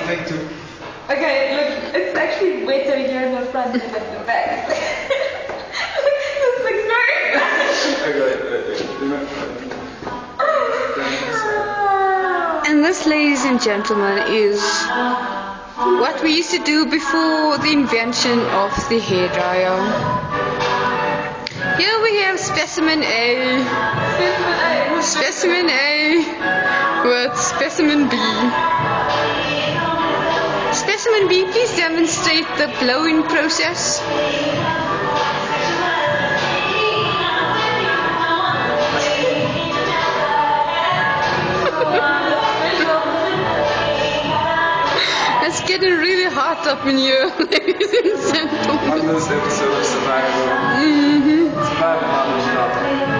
something to... Okay, look, it's actually wetter here in the front than at the back. It's like, no! And this, ladies and gentlemen, is what we used to do before the invention of the hairdryer. Here we have specimen A. Specimen A with specimen B. Specimen B, please demonstrate the blowing process. It's getting really hot up in here, ladies and gentlemen. On this episode of Survival. Survival.